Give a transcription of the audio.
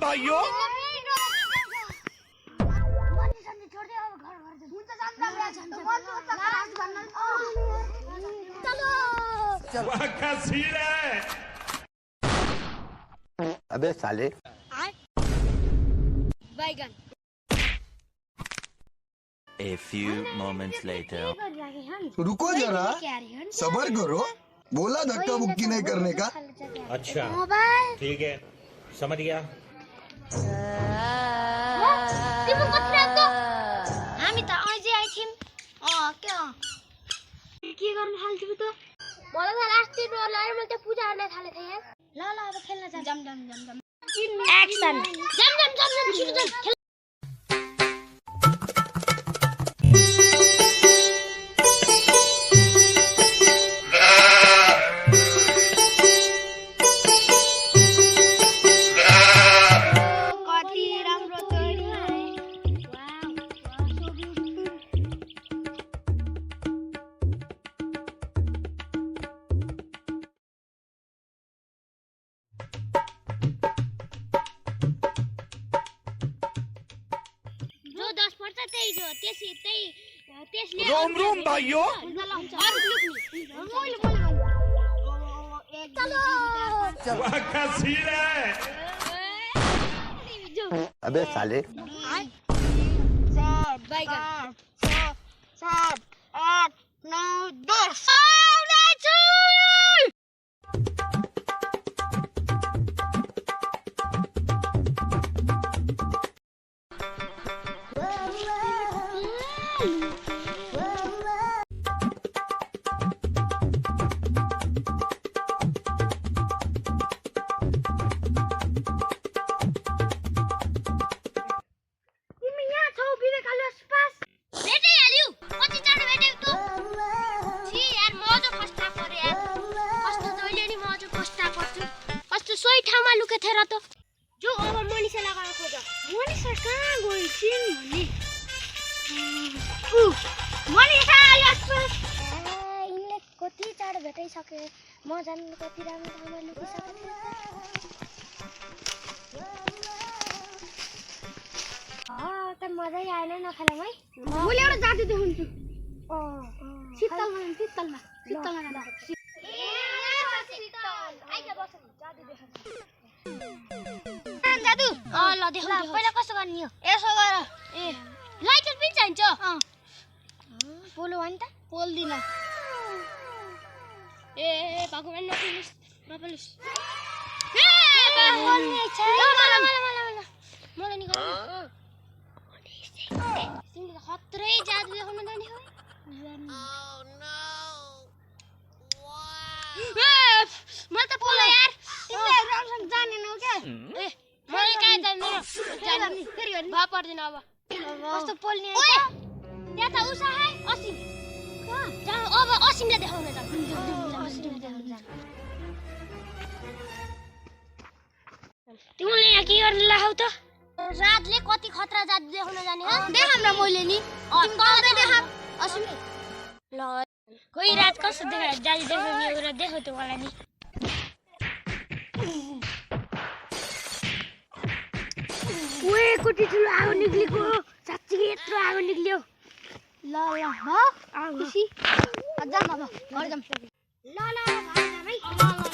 भाइयों अबे साले बैगन A few moments later. रुको जरा, सबर करो। बोला धक्का मुक्की नहीं करने का। अच्छा ठीक है समझ गया। तिम्रो कति रात हामी त अझै आइथियौं के गर्न थाल्थ्यौ त मलाई त लास्ट दिन लाएर मैले त पूजा गर्न थाले थिए यार ल अब खेल्न जा जम एक्सन जम छिटो जम रोम रोम भाइयों अबे साले बैगन 7 8 9 10 जो अब मनिषा लगाएर खोज मनिषा कहाँ गइछिन् भने मनिषा यस इनले कति चाँडो भेटाइसके म जान कति राम्रो ठाउँमा लुकिसके त मजै आएन नखेलौँ है मैले एउटा जादु देखाउँछु शीतलमा जाँदा आइज बस जादु देखाउँछु जादु ल देखाउ पहिला कस्तो गर्ने हो यसो गर ए लाइटर पनि चाहिन्छ पोलो वान त पोल्दिन ए भगवान नपोलिस ए पोल्ने छैन मलाई नि गर्नु तिमीले खत्रै जादु देखाउन जाने हो म त पोलो यार तिमीले राम्रोसँग जानेनौ के ए मलाई काय जान्दैन फेरि गर्नु भा पर्दैन अब कस्तो पोल्ने छ त्यहाँ त उसा है असिम अब असिमले देखाउन जा तिमीले यहाँ के गर्न लाहौ त रातले कति खतरा जादु देखाउन जाने हो देखाम न मैले नि तँले देखा असिमले ल कोही रात कस्तो देखा जादु देखाउने एउटा देखाउ त मलाई नि ओए कति ठुलो आगो निक्लेको साच्चै यत्रो आगो निक्ल्यो ल आगो खुसी जाम अब घर जाम ल भाइ